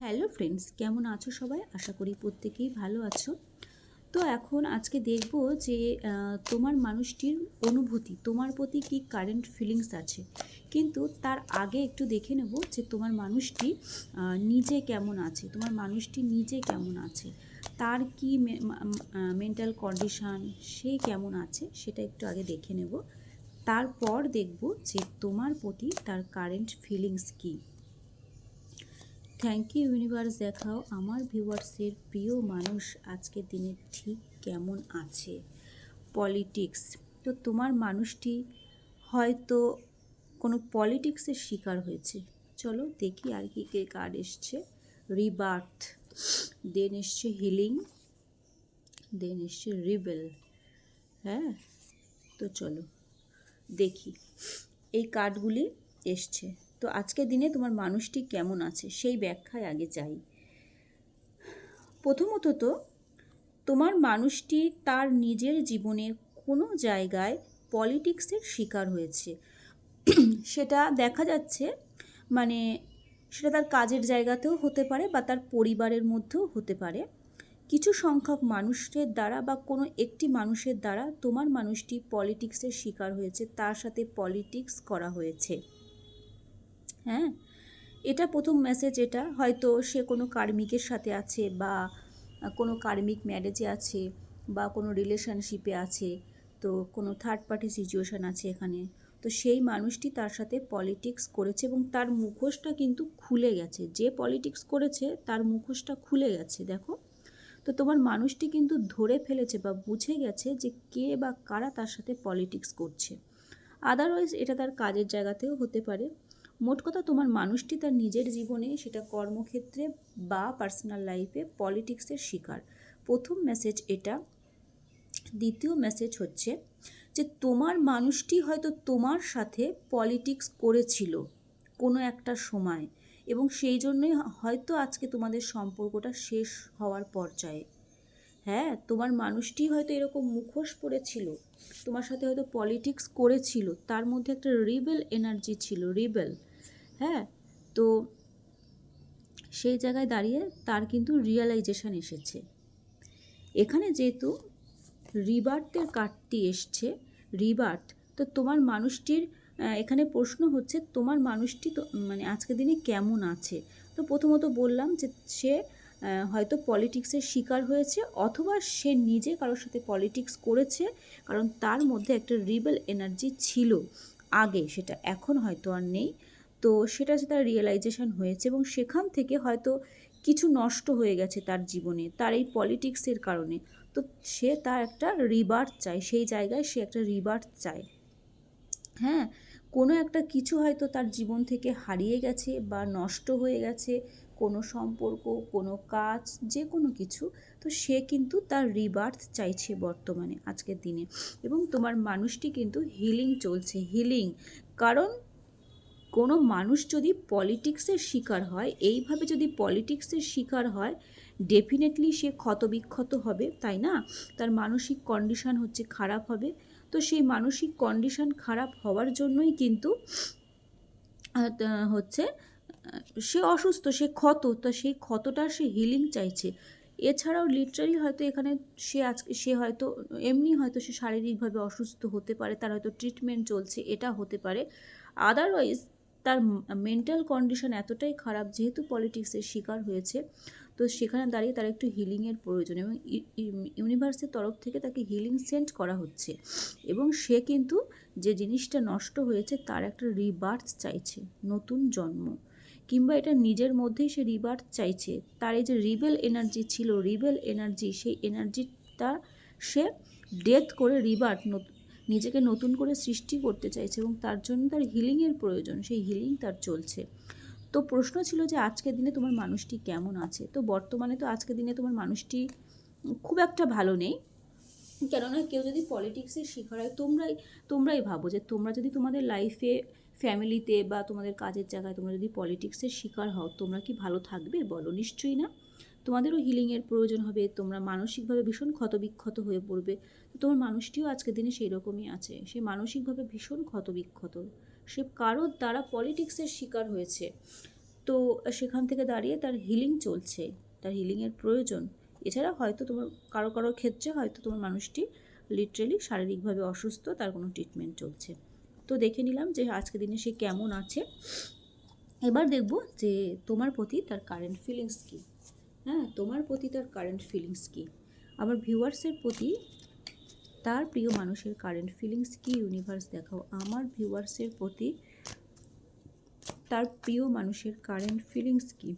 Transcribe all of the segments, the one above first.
Hello friends, কেমন আছো সবাই? আশা করি প্রত্যেকেই ভালো আছো। তো এখন আজকে দেখব যে তোমার মানুষটির অনুভূতি, তোমার প্রতি কি কারেন্ট ফিলিংস আছে। কিন্তু তার আগে একটু দেখে নেব যে তোমার মানুষটি নিজে কেমন আছে, তোমার মানুষটি নিজে কেমন আছে, তার কি মেন্টাল কন্ডিশান, সে কেমন আছে সেটা একটু আগে দেখে নেব। তারপর দেখব যে তোমার প্রতি তার কারেন্ট ফিলিংস কী। থ্যাংক ইউ ইউনিভার্স, দেখাও আমার ভিউয়ার্সের প্রিয় মানুষ আজকের দিনে ঠিক কেমন আছে। পলিটিক্স, তো তোমার মানুষটি হয়তো কোনো পলিটিক্সের শিকার হয়েছে। চলো দেখি আর কি কে কার্ড এসছে। রিবার্থ, দেন এসছে হিলিং, দেন এসছে রিবেল। হ্যাঁ, তো চলো দেখি এই কার্ডগুলি এসছে। তো আজকের দিনে তোমার মানুষটি কেমন আছে সেই ব্যাখ্যায় আগে যাই। প্রথমত তো তোমার মানুষটি তার নিজের জীবনের কোনো জায়গায় পলিটিক্সের শিকার হয়েছে। সেটা দেখা যাচ্ছে, মানে সেটা তার কাজের জায়গাতেও হতে পারে বা তার পরিবারের মধ্যেও হতে পারে। কিছু সংখ্যক মানুষের দ্বারা বা কোনো একটি মানুষের দ্বারা তোমার মানুষটি পলিটিক্সের শিকার হয়েছে, তার সাথে পলিটিক্স করা হয়েছে। হ্যাঁ, এটা প্রথম মেসেজ। এটা হয়তো সে কোনো কার্মিকের সাথে আছে বা কোনো কার্মিক ম্যারেজে আছে বা কোনো রিলেশনশিপে আছে, তো কোনো থার্ড পার্টি সিচুয়েশান আছে এখানে। তো সেই মানুষটি তার সাথে পলিটিক্স করেছে এবং তার মুখোশটা কিন্তু খুলে গেছে। যে পলিটিক্স করেছে তার মুখোশটা খুলে গেছে, দেখো। তো তোমার মানুষটি কিন্তু ধরে ফেলেছে বা বুঝে গেছে যে কে বা কারা তার সাথে পলিটিক্স করছে। আদারওয়াইজ এটা তার কাজের জায়গাতেও হতে পারে। মোট কথা, তোমার মানুষটি তার নিজের জীবনে, সেটা কর্মক্ষেত্রে বা পার্সোনাল লাইফে, পলিটিক্সের শিকার। প্রথম মেসেজ এটা। দ্বিতীয় মেসেজ হচ্ছে যে তোমার মানুষটি হয়তো তোমার সাথে পলিটিক্স করেছিল কোনো একটা সময়, এবং সেই জন্যই হয়তো আজকে তোমাদের সম্পর্কটা শেষ হওয়ার পর্যায়ে। হ্যাঁ, তোমার মানুষটি হয়তো এরকম মুখোশ পড়েছিল, তোমার সাথে হয়তো পলিটিক্স করেছিল, তার মধ্যে একটা রিবেল এনার্জি ছিল, রিবেল। হ্যাঁ, তো সেই জায়গায় দাঁড়িয়ে তার কিন্তু রিয়েলাইজেশন এসেছে। এখানে যেহেতু রিবার্থের কার্ডটি এসছে, রিবার্থ, তো তোমার মানুষটির এখানে প্রশ্ন হচ্ছে তোমার মানুষটি তো মানে আজকের দিনে কেমন আছে। তো প্রথমত বললাম যে সে হয়তো পলিটিক্সের শিকার হয়েছে, অথবা সে নিজে কারোর সাথে পলিটিক্স করেছে, কারণ তার মধ্যে একটা রিবেল এনার্জি ছিল আগে, সেটা এখন হয়তো আর নেই। তো সেটা তার রিয়েলাইজেশন হয়েছে এবং সেখান থেকে হয়তো কিছু নষ্ট হয়ে গেছে তার জীবনে, তার এই পলিটিক্সের কারণে। তো সে তার একটা রিবার্থ চায়, সেই জায়গায় সে একটা রিবার্থ চায়। হ্যাঁ, কোনো একটা কিছু হয়তো তার জীবন থেকে হারিয়ে গেছে বা নষ্ট হয়ে গেছে, কোনো সম্পর্ক, কোনো কাজ, যে কোনো কিছু। তো সে কিন্তু তার রিবার্থ চাইছে বর্তমানে আজকের দিনে। এবং তোমার মানুষটি কিন্তু হিলিং চলছে, হিলিং। কারণ কোনো মানুষ যদি পলিটিক্সের শিকার হয়, এইভাবে যদি পলিটিক্সের শিকার হয়, ডেফিনেটলি সে ক্ষতবিক্ষত হবে, তাই না? তার মানসিক কন্ডিশান হচ্ছে খারাপ হবে। তো সেই মানসিক কন্ডিশান খারাপ হওয়ার জন্যই কিন্তু হচ্ছে সে অসুস্থ, সে ক্ষত, তো সেই ক্ষতটার সে হিলিং চাইছে। এছাড়াও লিটারালি হয়তো এখানে সে হয়তো এমনি হয়তো সে শারীরিকভাবে অসুস্থ হতে পারে, তার হয়তো ট্রিটমেন্ট চলছে, এটা হতে পারে। আদারওয়াইজ তার মেন্টাল কন্ডিশন এতটাই খারাপ, যেহেতু পলিটিক্সের শিকার হয়েছে, তো সেখানে দাঁড়িয়ে তার একটু হিলিংয়ের প্রয়োজন, এবং ইউনিভার্সের তরফ থেকে তাকে হিলিং সেন্ড করা হচ্ছে। এবং সে কিন্তু যে জিনিসটা নষ্ট হয়েছে তার একটা রিবার্থ চাইছে, নতুন জন্ম, কিংবা এটা নিজের মধ্যেই সে রিবার্থ চাইছে। তার এই যে রিবেল এনার্জি ছিল, রিবেল এনার্জি, সেই এনার্জিটা সে ডেথ করে রিবার্থ, নিজেকে নতুন করে সৃষ্টি করতে চাইছে, এবং তার জন্য তার হিলিংয়ের প্রয়োজন, সেই হিলিং তার চলছে। তো প্রশ্ন ছিল যে আজকের দিনে তোমার মানুষটি কেমন আছে। তো বর্তমানে তো আজকের দিনে তোমার মানুষটি খুব একটা ভালো নেই। কেননা কেউ যদি পলিটিক্সের শিকার হয়, তোমরাই ভাবো যে তোমরা যদি তোমাদের লাইফে, ফ্যামিলিতে বা তোমাদের কাজের জায়গায় তোমরা যদি পলিটিক্সের শিকার হও, তোমরা কি ভালো থাকবে? বলো, নিশ্চয়ই না। তোমাদেরও হিলিংয়ের প্রয়োজন হবে, তোমরা মানসিকভাবে ভীষণ ক্ষতবিক্ষত হয়ে পড়বে। তো তোমার মানুষটিও আজকের দিনে সেই রকমই আছে, সে মানসিকভাবে ভীষণ ক্ষতবিক্ষত, সে কারোর দ্বারা পলিটিক্সের শিকার হয়েছে। তো সেখান থেকে দাঁড়িয়ে তার হিলিং চলছে, তার হিলিংয়ের প্রয়োজন। এছাড়া হয়তো তোমার কারো কারো ক্ষেত্রে হয়তো তোমার মানুষটি লিটারেলি শারীরিকভাবে অসুস্থ, তার কোনো ট্রিটমেন্ট চলছে। তো দেখে নিলাম যে আজকের দিনে সে কেমন আছে। এবার দেখব যে তোমার প্রতি তার কারেন্ট ফিলিংস কী। হ্যাঁ, তোমার প্রতি তার কারেন্ট ফিলিংস কী, আমার ভিউয়ার্সের প্রতি তার প্রিয় মানুষের কারেন্ট ফিলিংস কী ইউনিভার্স দেখাও। আমার ভিউয়ার্সের প্রতি তার প্রিয় মানুষের কারেন্ট ফিলিংস কী,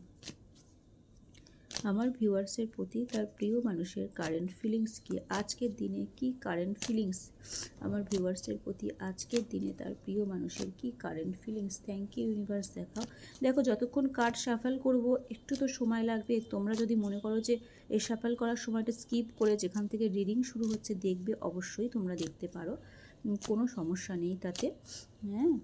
আমার ভিউয়ার্সের প্রতি তার প্রিয় মানুষের কারেন্ট ফিলিংস কী, আজকের দিনে কি কারেন্ট ফিলিংস, আমার ভিউয়ার্সের প্রতি আজকের দিনে তার প্রিয় মানুষের কি current feelings. Thank you universe দেখাও। দেখো যতক্ষণ কার্ড শাফল করব একটু তো সময় লাগবে, তোমরা যদি মনে করো যে এই শাফল করার সময়টা স্কিপ করে যেখান থেকে রিডিং শুরু হচ্ছে দেখবে, অবশ্যই তোমরা দেখতে পারো, কোনো সমস্যা নেই তাতে। হ্যাঁ,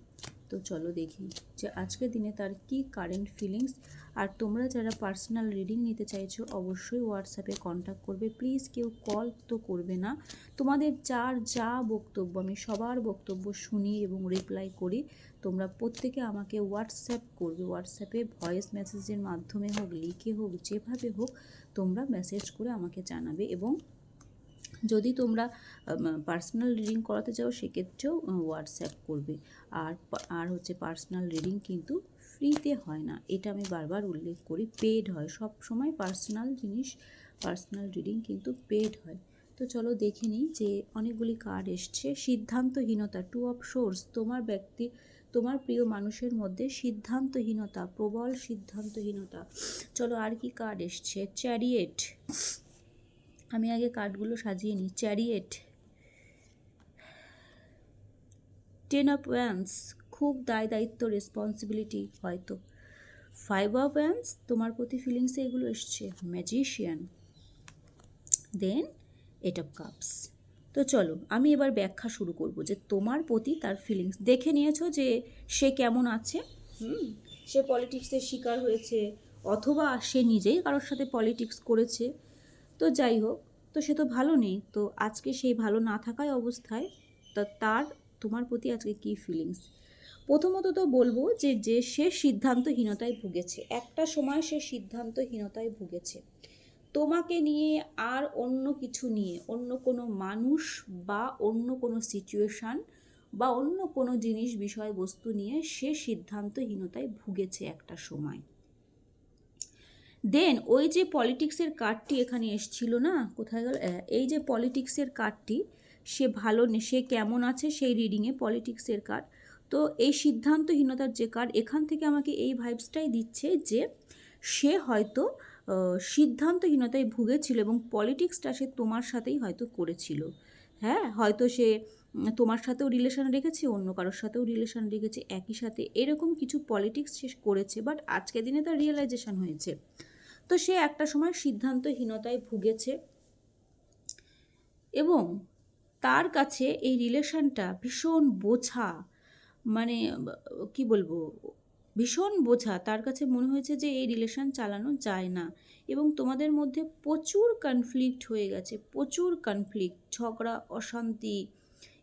তো চলো দেখি যে আজকের দিনে তার কি কারেন্ট ফিলিংস। আর তোমরা যারা পার্সোনাল রিডিং নিতে চাইছো অবশ্যই হোয়াটসঅ্যাপে কন্ট্যাক্ট করবে, প্লিজ কেউ কল তো করবে না। তোমাদের যার যা বক্তব্য আমি সবার বক্তব্য শুনি এবং রিপ্লাই করি। তোমরা প্রত্যেকে আমাকে হোয়াটসঅ্যাপ করবে, হোয়াটসঅ্যাপে ভয়েস মেসেজের মাধ্যমে হোক, লিখে হোক, যেভাবে হোক তোমরা মেসেজ করে আমাকে জানাবে। এবং যদি তোমরা পার্সোনাল রিডিং করাতে চাও সেক্ষেত্রেও হোয়াটসঅ্যাপ করবে। আর হচ্ছে পার্সোনাল রিডিং কিন্তু ফ্রিতে হয় না, এটা আমি বারবার উল্লেখ করি, পেড হয় সব সময়। পার্সোনাল রিডিং কিন্তু পেড হয়। তো চলো দেখে নিই যে অনেকগুলি কার্ড এসছে। সিদ্ধান্তহীনতা, 2 অফ সোর্স, তোমার প্রিয় মানুষের মধ্যে সিদ্ধান্তহীনতা, প্রবল সিদ্ধান্তহীনতা। চলো আর কি কার্ড এসছে। চ্যারিয়েট, আমি আগে কার্ডগুলো সাজিয়ে নিই। চ্যারিয়েট, 10 অফ ওয়ান্স, খুব দায়িত্ব, রেসপন্সিবিলিটি হয়তো। 5 অফ ওয়ান্স, তোমার প্রতি ফিলিংসে এগুলো এসছে। Magician, then 8 of cups. তো চলো আমি এবার ব্যাখ্যা শুরু করব যে তোমার প্রতি তার ফিলিংস। দেখে নিয়েছো যে সে কেমন আছে। সে পলিটিক্সের শিকার হয়েছে, অথবা সে নিজেই কারোর সাথে পলিটিক্স করেছে। তো যাই হোক, তো সে তো ভালো নেই, তো আজকে সেই ভালো না থাকায় অবস্থায় তার তোমার প্রতি আজকে কী ফিলিংস। প্রথমত তো বলবো যে সে সিদ্ধান্তহীনতায় ভুগেছে, একটা সময় সে সিদ্ধান্তহীনতায় ভুগেছে তোমাকে নিয়ে, আর অন্য কিছু নিয়ে, অন্য কোনো মানুষ বা অন্য কোনো সিচুয়েশান বা অন্য কোনো জিনিস বিষয়বস্তু নিয়ে সে সিদ্ধান্তহীনতায় ভুগেছে একটা সময়। দেন ওই যে পলিটিক্সের কার্ডটি এখানে এসছিল না, কোথায় গেল, এই যে পলিটিক্সের কার্ডটি, সে কেমন আছে সেই রিডিংয়ে পলিটিক্সের কার্ড। তো এই সিদ্ধান্তহীনতার যে কার্ড, এখান থেকে আমাকে এই ভাইবসটাই দিচ্ছে যে সে হয়তো সিদ্ধান্তহীনতায় ভুগেছিল এবং পলিটিক্সটা সে তোমার সাথেই হয়তো করেছিল। হ্যাঁ, হয়তো সে তোমার সাথেও রিলেশন রেখেছে, অন্য কারোর সাথেও রিলেশন রেখেছে, একই সাথে এরকম কিছু পলিটিক্স সে করেছে। বাট আজকের দিনে তার রিয়েলাইজেশন হয়েছে। তো সে একটা সময় সিদ্ধান্তহীনতায় ভুগেছে এবং তার কাছে এই রিলেশনটা ভীষণ বোঝা, মানে কি বলবো, ভীষণ বোঝা। তার কাছে মনে হয়েছে যে এই রিলেশন চালানো যায় না এবং তোমাদের মধ্যে প্রচুর কনফ্লিক্ট হয়ে গেছে, প্রচুর কনফ্লিক্ট, ঝগড়া, অশান্তি,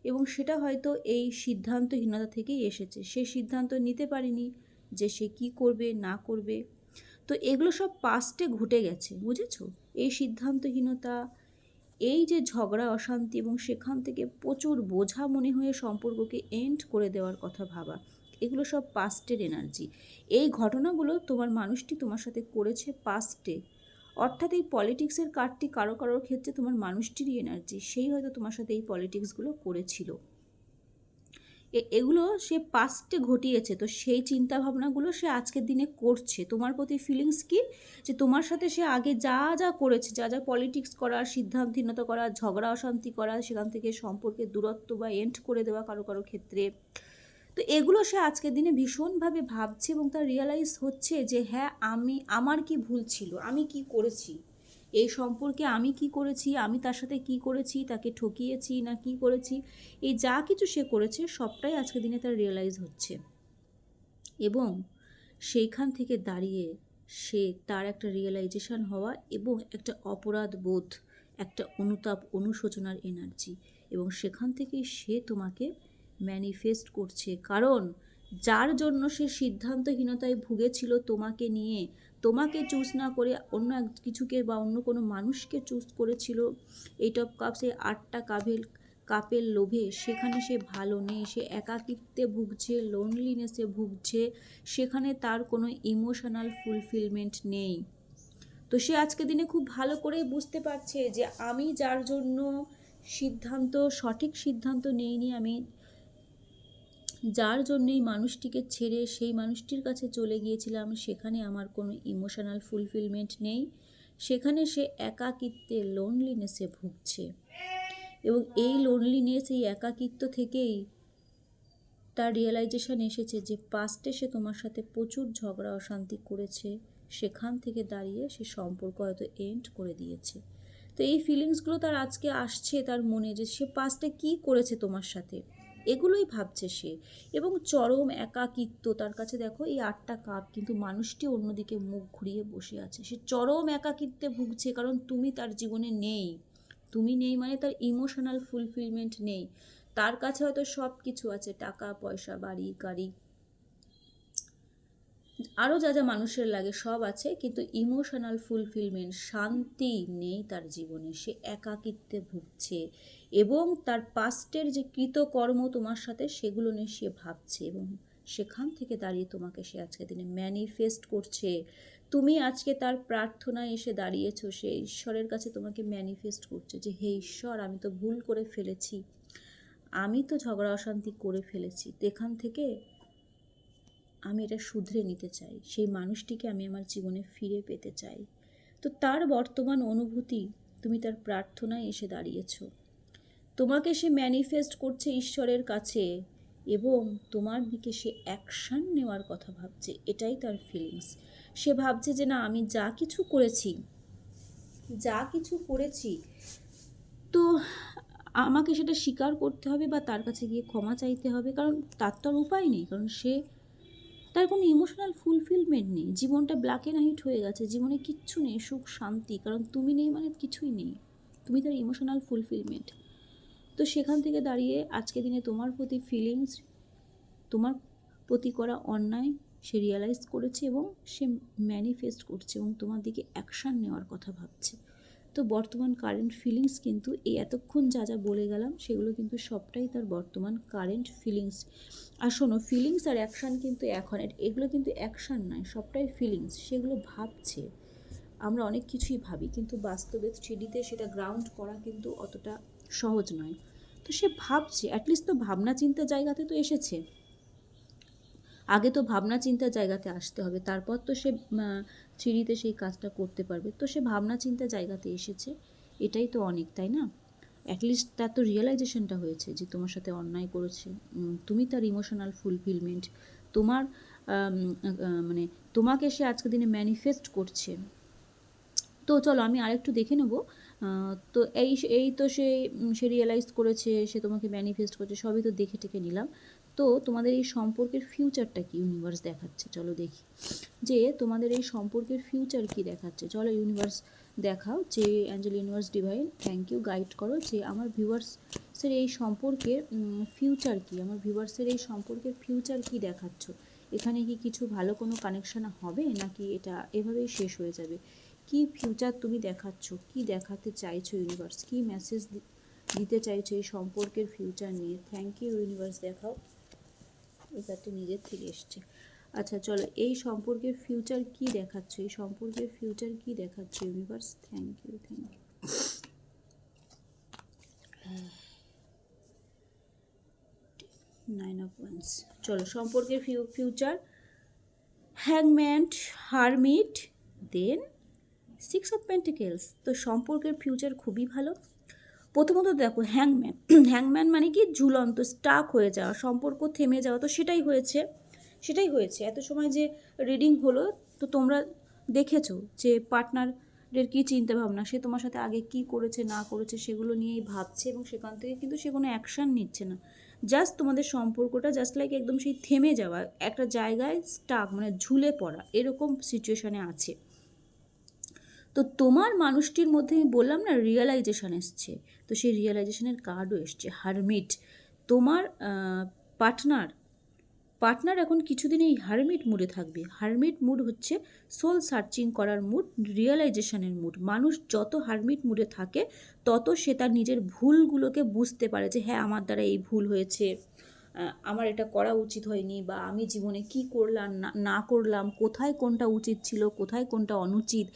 এবং সেটা হয়তো এই সিদ্ধান্তহীনতা থেকেই এসেছে। সে সিদ্ধান্ত নিতে পারেনি যে সে কী করবে না করবে। তো এগুলো সব পাস্টে ঘটে গেছে, বুঝেছো? এই সিদ্ধান্তহীনতা, এই যে ঝগড়া, অশান্তি এবং সেখান থেকে প্রচুর বোঝা মনে হয়ে সম্পর্ককে এন্ড করে দেওয়ার কথা ভাবা, এগুলো সব পাস্টের এনার্জি। এই ঘটনাগুলো তোমার মানুষটি তোমার সাথে করেছে পাস্টে। অর্থাৎ এই পলিটিক্সের কার্ডটি কারোর ক্ষেত্রে তোমার মানুষটিরই এনার্জি, সেই হয়তো তোমার সাথে এই পলিটিক্সগুলো করেছিল। এগুলো সে পাস্টে ঘটিয়েছে, তো সেই চিন্তাভাবনাগুলো সে আজকের দিনে করছে। তোমার প্রতি ফিলিংস কি, যে তোমার সাথে সে আগে যা যা করেছে, যা যা পলিটিক্স করা, সিদ্ধান্তহীনতা করা, ঝগড়া অশান্তি করা, সেখান থেকে সম্পর্কের দূরত্ব বা এন্ড করে দেওয়া কারো ক্ষেত্রে, তো এগুলো সে আজকের দিনে ভীষণভাবে ভাবছে এবং তার রিয়েলাইজ হচ্ছে যে হ্যাঁ, আমার কি ভুল ছিল, আমি কি করেছি এই সম্পর্কে, আমি কি করেছি, আমি তার সাথে কি করেছি, তাকে ঠকিয়েছি না কি করেছি, এই যা কিছু সে করেছে সবটাই আজকের দিনে তার রিয়েলাইজ হচ্ছে। এবং সেইখান থেকে দাঁড়িয়ে তার একটা রিয়েলাইজেশন হওয়া এবং একটা অপরাধ বোধ, একটা অনুতাপ, অনুশোচনার এনার্জি, এবং সেখান থেকেই সে তোমাকে ম্যানিফেস্ট করছে। কারণ যার জন্য সে সিদ্ধান্তহীনতায় ভুগেছিল তোমাকে নিয়ে, তোমাকে চুজ না করে অন্য কিছুকে বা অন্য কোনো মানুষকে চুজ করেছিল, এইট অফ কাপস এই 8টা কাপের লোভে, সেখানে সে ভালো নেই, সে একাকিত্বে ভুগছে, লোনলিনেসে ভুগছে, সেখানে তার কোনো ইমোশনাল ফুলফিলমেন্ট নেই। তো সে আজকে দিনে খুব ভালো করেই বুঝতে পারছে যে আমি যার জন্য সঠিক সিদ্ধান্ত নেইনি, আমি যার জন্যই মানুষটিকে ছেড়ে সেই মানুষটির কাছে চলে গিয়েছিলাম, সেখানে আমার কোনো ইমোশনাল ফুলফিলমেন্ট নেই, সেখানে সে একাকিত্বে লোনলিনেসে ভুগছে। এবং এই লোনলিনেস, এই একাকিত্ব থেকেই তার রিয়েলাইজেশন এসেছে যে পাস্টে সে তোমার সাথে প্রচুর ঝগড়া অশান্তি করেছে, সেখান থেকে দাঁড়িয়ে সে সম্পর্ক হয়তো এন্ড করে দিয়েছে। তো এই ফিলিংসগুলো তার আজকে আসছে তার মনে, যে সে পাস্টে কী করেছে তোমার সাথে, এগুলোই ভাবছে সে। এবং চরম একাকিত্ব তার কাছে, দেখো এই 8টা কাপ, কিন্তু মানুষটি অন্যদিকে মুখ ঘুরিয়ে বসে আছে, সে চরম একাকিত্বে ভুগছে, কারণ তুমি তার জীবনে নেই। তুমি নেই মানে তার ইমোশনাল ফুলফিলমেন্ট নেই। তার কাছে হয়তো সব কিছু আছে, টাকা পয়সা, বাড়ি গাড়ি, আরও যা যা মানুষের লাগে সব আছে, কিন্তু ইমোশনাল ফুলফিলমেন্ট, শান্তি নেই তার জীবনে। সে একাকিত্বে ভুগছে এবং তার পাস্টের যে কৃতকর্ম তোমার সাথে, সেগুলো নিয়ে সে ভাবছে, এবং সেখান থেকে দাঁড়িয়ে তোমাকে সে আজকে দিনে ম্যানিফেস্ট করছে। তুমি আজকে তার প্রার্থনায় এসে দাঁড়িয়েছো, সে ঈশ্বরের কাছে তোমাকে ম্যানিফেস্ট করছে যে হে ঈশ্বর, আমি তো ভুল করে ফেলেছি, আমি তো ঝগড়া অশান্তি করে ফেলেছি, তো এখান থেকে আমি এটা শুধরে নিতে চাই, সেই মানুষটিকে আমি আমার জীবনে ফিরে পেতে চাই। তো তার বর্তমান অনুভূতি, তুমি তার প্রার্থনায় এসে দাঁড়িয়েছ, তোমাকে সে ম্যানিফেস্ট করছে ঈশ্বরের কাছে, এবং তোমার দিকে সে অ্যাকশান নেওয়ার কথা ভাবছে। এটাই তার ফিলিংস। সে ভাবছে যে না, আমি যা কিছু করেছি তো আমাকে সেটা স্বীকার করতে হবে বা তার কাছে গিয়ে ক্ষমা চাইতে হবে, কারণ তার তো আর উপায় নেই, কারণ তার কোনো ইমোশনাল ফুলফিলমেন্ট নেই, জীবনটা ব্ল্যাক অ্যান্ড হোয়াইট হয়ে গেছে, জীবনে কিচ্ছু নেই, সুখ শান্তি, কারণ তুমি নেই মানে কিছুই নেই, তুমি তার ইমোশনাল ফুলফিলমেন্ট। তো সেখান থেকে দাঁড়িয়ে আজকে দিনে তোমার প্রতি ফিলিংস, তোমার প্রতি করা অন্যায় সে রিয়েলাইজ করেছে এবং সে ম্যানিফেস্ট করছে এবং তোমার দিকে অ্যাকশান নেওয়ার কথা ভাবছে। তো বর্তমান কারেন্ট ফিলিংস কিন্তু এই এতক্ষণ যা যা বলে গেলাম, সেগুলো কিন্তু সবটাই তার বর্তমান কারেন্ট ফিলিংস। আর শোনো, ফিলিংস আর অ্যাকশান কিন্তু এখন, এগুলো কিন্তু অ্যাকশান নয়, সবটাই ফিলিংস, সেগুলো ভাবছে। আমরা অনেক কিছুই ভাবি, কিন্তু বাস্তবে 3Dতে সেটা গ্রাউন্ড করা কিন্তু অতটা সহজ নয়। তো সে ভাবছে, অ্যাটলিস্ট তো ভাবনা চিন্তার জায়গাতে তো এসেছে। আগে তো ভাবনা চিন্তার জায়গাতে আসতে হবে, তারপর তো সে 3Dতে সেই কাজটা করতে পারবে। তো সে ভাবনা চিন্তার জায়গাতে এসেছে, এটাই তো অনেক, তাই না? অ্যাটলিস্ট তার তো রিয়েলাইজেশনটা হয়েছে যে তোমার সাথে অন্যায় করেছে, তুমি তার ইমোশনাল ফুলফিলমেন্ট, তোমার মানে তোমাকে সে আজকের দিনে ম্যানিফেস্ট করছে। তো চলো আমি আরেকটু দেখে নেব। তো এই তো সে রিয়েলাইজ করেছে, সে তোমাকে ম্যানিফেস্ট করছে, সবই তো দেখে টেকে নিলাম। তো তোমাদের এই সম্পর্কের ফিউচারটা কি ইউনিভার্স দেখাচ্ছে, চলো দেখি যে তোমাদের এই সম্পর্কের ফিউচার কি দেখাচ্ছে। চলো ইউনিভার্স দেখাও, যে angel universe divine, thank you, guide করো যে আমার ভিউয়ার্সের এই সম্পর্কের ফিউচার কি, আমার ভিউয়ার্সের এই সম্পর্কের ফিউচার কি দেখাচ্ছ। এখানে কি কিছু ভালো কোনো কানেকশান হবে, নাকি এটা এভাবেই শেষ হয়ে যাবে? কি ফিউচার তুমি দেখাচ্ছ, কি দেখাতে চাইছো ইউনিভার্স, কি মেসেজ দিতে চাইছো এই সম্পর্কের ফিউচার নিয়ে। থ্যাংক ইউ ইউনিভার্স, দেখাও। এটা তো নিজের থেকে এসছে। আচ্ছা চলো, এই সম্পর্কের ফিউচার কি দেখাচ্ছ, এই সম্পর্কের ফিউচার কি দেখাচ্ছ universe. Thank you. 9 of Wands। চলো সম্পর্কের ফিউচার, হ্যাংম্যান, হারমিট, দেন 6 of Pentacles। তো সম্পর্কের ফিউচার খুবই ভালো। প্রথমত দেখো হ্যাংম্যান মানে কি, ঝুলন্ত, স্টাক হয়ে যাওয়া, সম্পর্ক থেমে যাওয়া। তো সেটাই হয়েছে এত সময় যে রিডিং হলো। তো তোমরা দেখেছো যে পার্টনারের কী চিন্তাভাবনা, সে তোমার সাথে আগে কি করেছে না করেছে সেগুলো নিয়েই ভাবছে, এবং সেখান থেকে কিন্তু সে কোনো অ্যাকশান নিচ্ছে না। জাস্ট তোমাদের সম্পর্কটা জাস্ট লাইক একদম সেই থেমে যাওয়া, একটা জায়গায় স্টাক, মানে ঝুলে পড়া, এরকম সিচুয়েশানে আছে। তো তোমার মানুষটির মধ্যে আমি বললাম না রিয়েলাইজেশন এসছে, তো সেই রিয়েলাইজেশনের কার্ডও এসছে, হারমিট। তোমার পার্টনার পার্টনার এখন কিছুদিন এই হারমিট মুডে থাকবে। হারমিট মুড হচ্ছে সোল সার্চিং করার মুড, রিয়েলাইজেশনের মুড। মানুষ যত হারমিট মুডে থাকে তত সে তার নিজের ভুলগুলোকে বুঝতে পারে যে হ্যাঁ, আমার দ্বারা এই ভুল হয়েছে, আমার এটা করা উচিত হয়নি, বা আমি জীবনে কি করলাম না করলাম, কোথায় কোনটা উচিত ছিল, কোথায় কোনটা অনুচিত,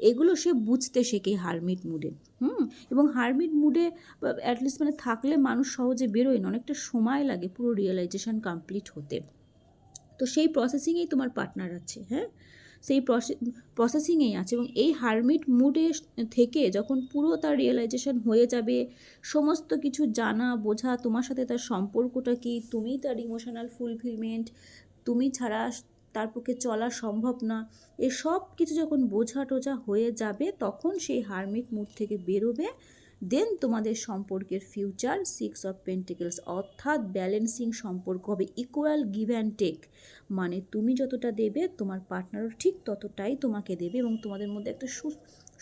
এগুলো সে বুঝতে শেখে হারমিট মুডে। এবং হারমিট মুডে অ্যাটলিস্ট মানে থাকলে মানুষ সহজে বেরোয় না, অনেকটা সময় লাগে পুরো রিয়েলাইজেশন কমপ্লিট হতে। তো সেই প্রসেসিংয়েই তোমার পার্টনার আছে, হ্যাঁ, সেই প্রসেসিংয়েই আছে। এবং এই হারমিট মুডে থেকে যখন পুরো তার রিয়েলাইজেশন হয়ে যাবে, সমস্ত কিছু জানা বোঝা, তোমার সাথে তার সম্পর্কটা কি, তুমি তার ইমোশনাল ফুলফিলমেন্ট, তুমি ছাড়া তার পক্ষে চলা সম্ভব না, এসব কিছু যখন বোঝা টোঝা হয়ে যাবে, তখন সেই হারমিট মুড থেকে বেরোবে। দেন তোমাদের সম্পর্কের ফিউচার 6 অফ পেন্টিকেলস, অর্থাৎ ব্যালেন্সিং সম্পর্ক হবে, ইকুয়াল গিভ অ্যান্ড টেক। মানে তুমি যতটা দেবে তোমার পার্টনারও ঠিক ততটাই তোমাকে দেবে, এবং তোমাদের মধ্যে একটা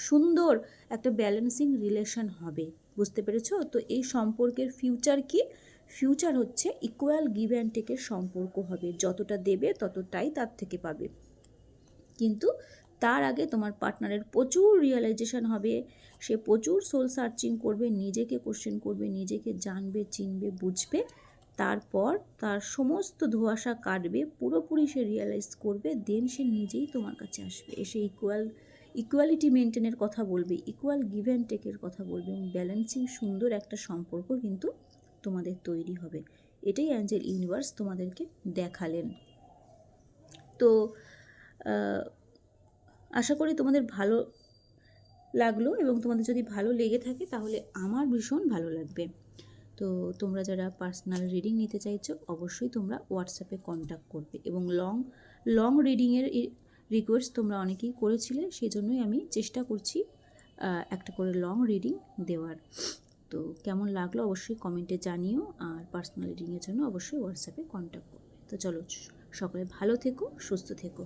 সুন্দর একটা ব্যালেন্সিং রিলেশন হবে। বুঝতে পেরেছো? তো এই সম্পর্কের ফিউচার কি? ফিউচার হচ্ছে ইকুয়াল গিভ অ্যান্ড টেকের সম্পর্ক হবে, যতটা দেবে ততটাই তার থেকে পাবে। কিন্তু তার আগে তোমার পার্টনারের প্রচুর রিয়েলাইজেশন হবে, সে প্রচুর সোল সার্চিং করবে, নিজেকে কোশ্চেন করবে, নিজেকে জানবে, চিনবে, বুঝবে। তারপর তার সমস্ত ধোঁয়াশা কাটবে, পুরোপুরি সে রিয়েলাইজ করবে, দেন সে নিজেই তোমার কাছে আসবে, এসে ইকুয়ালিটি মেনটেনের কথা বলবে, ইকুয়াল গিভ অ্যান্ড টেকের কথা বলবে, এবং ব্যালেন্সিং সুন্দর একটা সম্পর্ক কিন্তু তোমাদের তৈরি হবে। এটাই অ্যাঞ্জেল ইউনিভার্স তোমাদেরকে দেখালেন। তো আশা করি তোমাদের ভালো লাগলো, এবং তোমাদের যদি ভালো লেগে থাকে তাহলে আমার ভীষণ ভালো লাগবে। তো তোমরা যারা পার্সোনাল রিডিং নিতে চাইছো অবশ্যই তোমরা হোয়াটসঅ্যাপে কন্ট্যাক্ট করবে, এবং লং রিডিংয়ের রিকোয়েস্ট তোমরা অনেকেই করেছিলে, সেজন্যই আমি চেষ্টা করছি একটা করে লং রিডিং দেওয়ার। তো কেমন লাগলো অবশ্যই কমেন্টে জানিও, আর পার্সোনাল রিডিংয়ের জন্য অবশ্যই হোয়াটসঅ্যাপে কন্ট্যাক্ট করবে। তো চলো, সকলে ভালো থেকো, সুস্থ থেকো।